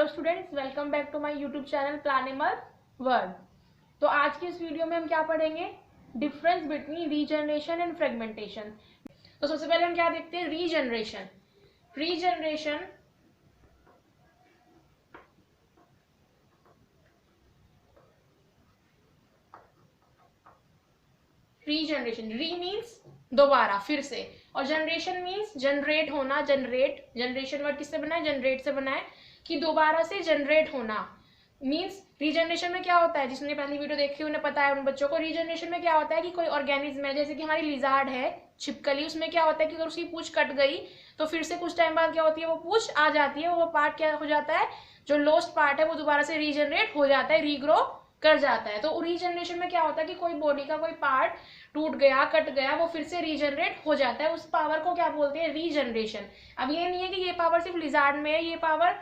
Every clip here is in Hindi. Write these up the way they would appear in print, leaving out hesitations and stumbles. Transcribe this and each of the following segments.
Hello students, welcome back to my YouTube channel planimal world. तो आज की इस वीडियो में हम क्या पढ़ेंगे? Difference between regeneration and fragmentation. तो सबसे पहले हम क्या देखते हैं? Regeneration. Regeneration regeneration, re means दोबारा, फिर से, और जनरेशन मीन्स जनरेट होना। जनरेशन वर्ड किससे बना है? जनरेट से बना है, कि दोबारा से जनरेट होना। मीन्स रीजनरेशन में क्या होता है, जिसने पहली वीडियो देखी उन्हें पता है उन बच्चों को। रीजनरेशन में क्या होता है कि कोई ऑर्गेनिज्म है, जैसे कि हमारी लिजार्ड है, छिपकली, उसमें क्या होता है कि अगर उसकी पूंछ कट गई तो फिर से कुछ टाइम बाद क्या होती है, वो पूंछ आ जाती है, वो पार्ट क्या हो जाता है, जो लॉस्ट पार्ट है वो दोबारा से रीजनरेट हो जाता है, रीग्रो कर जाता है। तो रीजनरेशन में क्या होता है कि कोई बॉडी का कोई पार्ट टूट गया, कट गया, वो फिर से रीजनरेट हो जाता है। उस पावर को क्या बोलते हैं? रीजनरेशन। अब ये नहीं है कि ये पावर सिर्फ लिजार्ड में है, ये पावर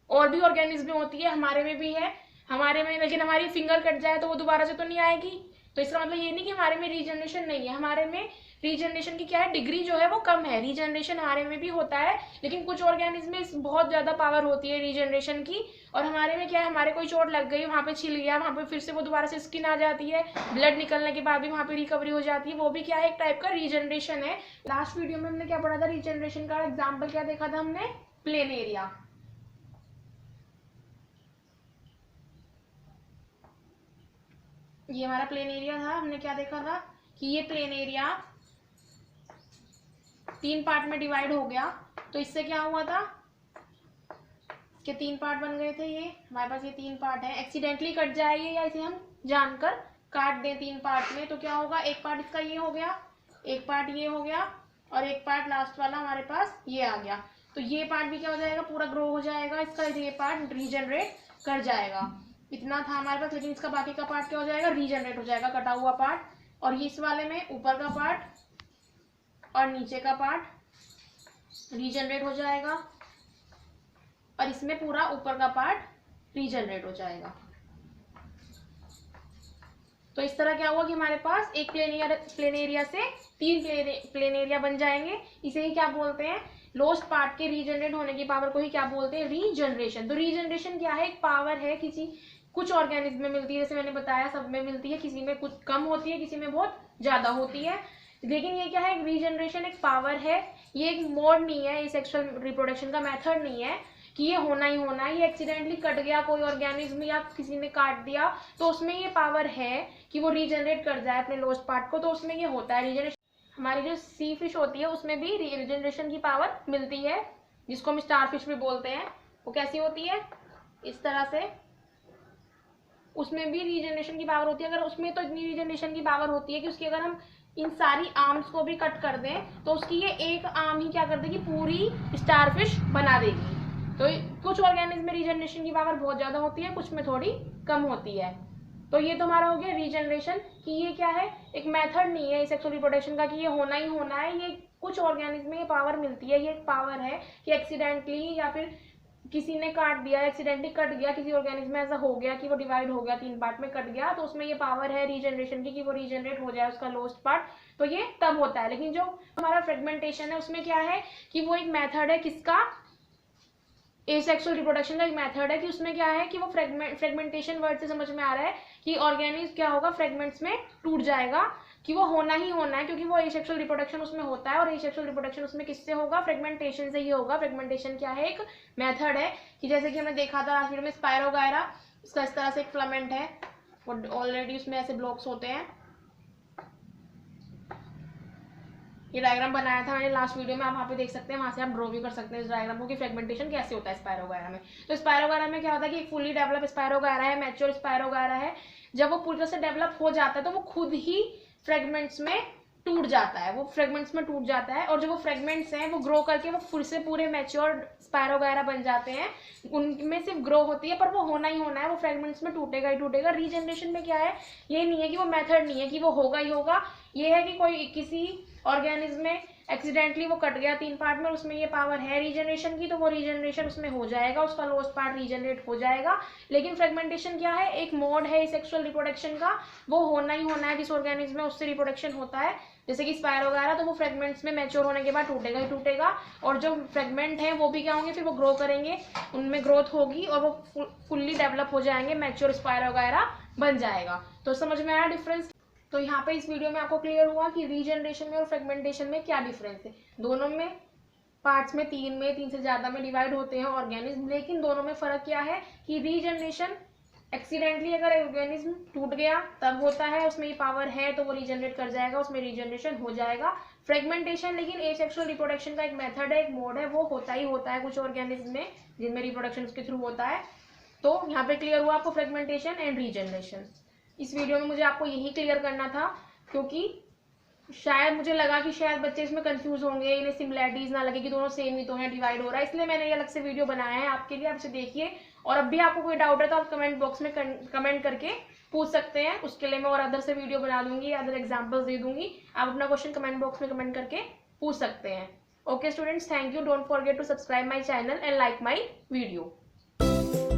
और भी ऑर्गेनिज्म में होती है, हमारे में भी है, हमारे में। लेकिन हमारी फिंगर कट जाए तो वो दोबारा से तो नहीं आएगी। तो इसका मतलब ये नहीं कि हमारे में रीजनरेशन नहीं है, हमारे में रीजनरेशन की क्या है, डिग्री जो है वो कम है। रीजनरेशन हमारे में भी होता है, लेकिन कुछ ऑर्गेनिज्म में बहुत ज्यादा पावर होती है रीजनरेशन की। और हमारे में क्या है, हमारे कोई चोट लग गई, वहां पे छिल गया, वहां पे फिर से वो दोबारा से स्किन आ जाती है, ब्लड निकलने के बाद भी वहां पे रिकवरी हो जाती है, वो भी क्या है, एक टाइप का रीजनरेशन है। लास्ट वीडियो में हमने क्या पढ़ा था? रीजनरेशन का एग्जाम्पल क्या देखा था हमने? Plain area. ये हमारा प्लेन एरिया था, हमने क्या देखा था कि ये प्लेन एरिया 3 पार्ट में डिवाइड हो गया। तो इससे क्या हुआ था कि 3 पार्ट बन गए थे। ये हमारे पास ये 3 पार्ट है, एक्सीडेंटली कट जाए ये, या इसे हम जानकर काट दें 3 पार्ट में, तो क्या होगा, एक पार्ट इसका ये हो गया, एक पार्ट ये हो गया, और एक पार्ट लास्ट वाला हमारे पास ये आ गया। तो ये पार्ट भी क्या हो जाएगा, पूरा ग्रो हो जाएगा, इसका ये पार्ट रीजनरेट कर जाएगा। इतना था हमारे पास, लेकिन इसका बाकी का पार्ट क्या हो जाएगा, रीजनरेट हो जाएगा, कटा हुआ पार्ट। और इस वाले में ऊपर का पार्ट और नीचे का पार्ट रीजनरेट हो जाएगा, और इसमें पूरा ऊपर का पार्ट रीजनरेट हो जाएगा। तो इस तरह क्या हुआ कि हमारे पास एक प्लेन एरिया से 3 प्लेन एरिया बन जाएंगे। इसे ही क्या बोलते हैं, लॉस्ट पार्ट के रीजनरेट होने की पावर को ही क्या बोलते हैं, रीजनरेशन। तो रीजनरेशन क्या है, एक पावर है, कुछ ऑर्गेनिज्म में मिलती है, जैसे मैंने बताया सब में मिलती है, किसी में कुछ कम होती है, किसी में बहुत ज्यादा होती है। लेकिन ये क्या है, रीजनरेशन एक पावर है, ये एक मोड नहीं है, ये सेक्सुअल रिप्रोडक्शन का मेथड नहीं है कि ये होना ही होना है। ये एक्सीडेंटली कट गया कोई ऑर्गेनिज्म या किसी ने काट दिया तो उसमें ये पावर है कि वो रीजनरेट कर जाए अपने लॉस्ट पार्ट को, तो उसमें ये होता है रीजनरेशन। हमारी जो सी फिश होती है उसमें भी रीजनरेशन की पावर मिलती है, जिसको हम स्टार फिश भी बोलते हैं। वो कैसी होती है, इस तरह से, उसमें भी रीजनरेशन की पावर होती है। अगर उसमें तो इतनी रीजनरेशन की पावर होती है कि उसकी अगर हम इन सारी आर्म्स को भी कट कर दें तो उसकी ये एक आर्म ही क्या कर देगी, पूरी स्टारफिश बना देगी। तो कुछ ऑर्गेनिज्म में रीजनरेशन की पावर बहुत ज्यादा होती है, कुछ में थोड़ी कम होती है। तो ये तो हमारा हो गया रीजनरेशन, कि ये क्या है, एक मेथड नहीं है सेक्सुअल रिप्रोडक्शन का कि ये होना ही होना है। ये कुछ ऑर्गेनिज्म में ये पावर मिलती है, ये एक पावर है कि एक्सीडेंटली या फिर किसी ने काट दिया, एक्सीडेंटली कट गया, किसी ऑर्गेनिज्म में ऐसा हो गया कि वो डिवाइड हो गया, 3 पार्ट में कट गया, तो उसमें ये पावर है रीजनरेशन की कि वो रीजनरेट हो जाए उसका लॉस्ट पार्ट, तो ये तब होता है। लेकिन जो हमारा फ्रेगमेंटेशन है उसमें क्या है कि वो एक मेथड है, किसका, एसेक्सुअल रिप्रोडक्शन का एक मेथड है, कि उसमें क्या है कि वो फ्रेगमेंटेशन वर्ड से समझ में आ रहा है कि ऑर्गेनिज्म क्या होगा, फ्रेगमेंट्स में टूट जाएगा, कि वो होना ही होना है, क्योंकि वो एसेक्सुअल रिप्रोडक्शन उसमें होता है। और एसेक्सुअल रिप्रोडक्शन उसमें किससे होगा, फ्रेगमेंटेशन से ही होगा। फ्रेगमेंटेशन क्या है, एक मेथड है, कि जैसे कि हमने देखा था लास्ट वीडियो में स्पायरोगायरा, उसका इस तरह से एक फिलामेंट है, ऑलरेडी उसमें ऐसे ब्लॉक्स होते हैं। ये डायग्राम बनाया था मैंने लास्ट वीडियो में, आप वहाँ पे देख सकते हैं, वहाँ से आप ड्रॉ भी कर सकते हैं इस डायग्राम को कि फ्रेगमेंटेशन कैसे होता है स्पायरोगायरा में। तो स्पायरोगायरा में क्या होता है कि एक फुल्ली डेवलप स्पायरोगायरा है, मैच्योर स्पायरोगायरा है। जब वो पूरी तरह से डेवलप हो जाता है तो वो खुद ही फ्रेगमेंट्स में टूट जाता है, वो फ्रेगमेंट्स में टूट जाता है। और जो वो फ्रेगमेंट्स हैं वो ग्रो करके वो फिर से पूरे मैच्योर स्पायरोगायरा बन जाते हैं। उनमें सिर्फ ग्रो होती है, पर वो होना ही होना है, वो फ्रेगमेंट्स में टूटेगा ही टूटेगा। रीजनरेशन में क्या है, ये नहीं है कि वो मेथड नहीं है कि वो होगा ही होगा, ये है कि कोई किसी ऑर्गेनिज्म में एक्सीडेंटली वो कट गया 3 पार्ट में, उसमें ये पावर है रीजनरेशन की, तो वो रीजनरेशन उसमें हो जाएगा, उसका लॉस्ट पार्ट रीजनरेट हो जाएगा। लेकिन फ्रेगमेंटेशन क्या है, एक मोड है सेक्सुअल रिप्रोडक्शन का, वो होना ही होना है, जिस ऑर्गेनिज्म में उससे रिप्रोडक्शन होता है जैसे कि स्पायर वगैरह, तो वो फ्रेगमेंट्स में मैच्योर होने के बाद टूटेगा ही टूटेगा, और जो फ्रेगमेंट है वो भी क्या होंगे, फिर वो ग्रो करेंगे, उनमें ग्रोथ होगी और वो फुल्ली डेवलप हो जाएंगे, मैच्योर स्पायर वगैरह बन जाएगा। तो समझ में आया डिफरेंस? तो यहाँ पे इस वीडियो में आपको क्लियर हुआ कि रीजनरेशन में और फ्रेगमेंटेशन में क्या डिफरेंस है। दोनों में पार्ट्स में तीन से ज़्यादा में डिवाइड होते हैं ऑर्गेनिज्म, लेकिन दोनों में फ़र्क क्या है कि रीजनरेशन एक्सीडेंटली अगर ऑर्गेनिज्म टूट गया तब होता है, उसमें ये पावर है तो वो रीजनरेट कर जाएगा, उसमें रीजनरेशन हो जाएगा। फ्रेगमेंटेशन लेकिन एसेक्सुअल रिप्रोडक्शन का एक मेथड है, एक मोड है, वो होता ही होता है कुछ ऑर्गेनिज्म में जिनमें रिप्रोडक्शन उसके थ्रू होता है। तो यहाँ पे क्लियर हुआ आपको फ्रेगमेंटेशन एंड रीजनरेशन। इस वीडियो में मुझे आपको यही क्लियर करना था, क्योंकि शायद मुझे लगा कि शायद बच्चे इसमें कंफ्यूज होंगे, इन्हें सिमिलैरिटीज ना लगे कि दोनों सेम ही तो हैं, डिवाइड हो रहा है, इसलिए मैंने ये अलग से वीडियो बनाया है आपके लिए। आप इसे देखिए, और अब भी आपको कोई डाउट है तो आप कमेंट बॉक्स में कमेंट करके पूछ सकते हैं, उसके लिए मैं और अदर से वीडियो बना दूंगी, अदर एग्जाम्पल्स दे दूंगी, आप अपना क्वेश्चन कमेंट बॉक्स में कमेंट करके पूछ सकते हैं। Okay students, thank you, don't forget to subscribe my channel and like my video.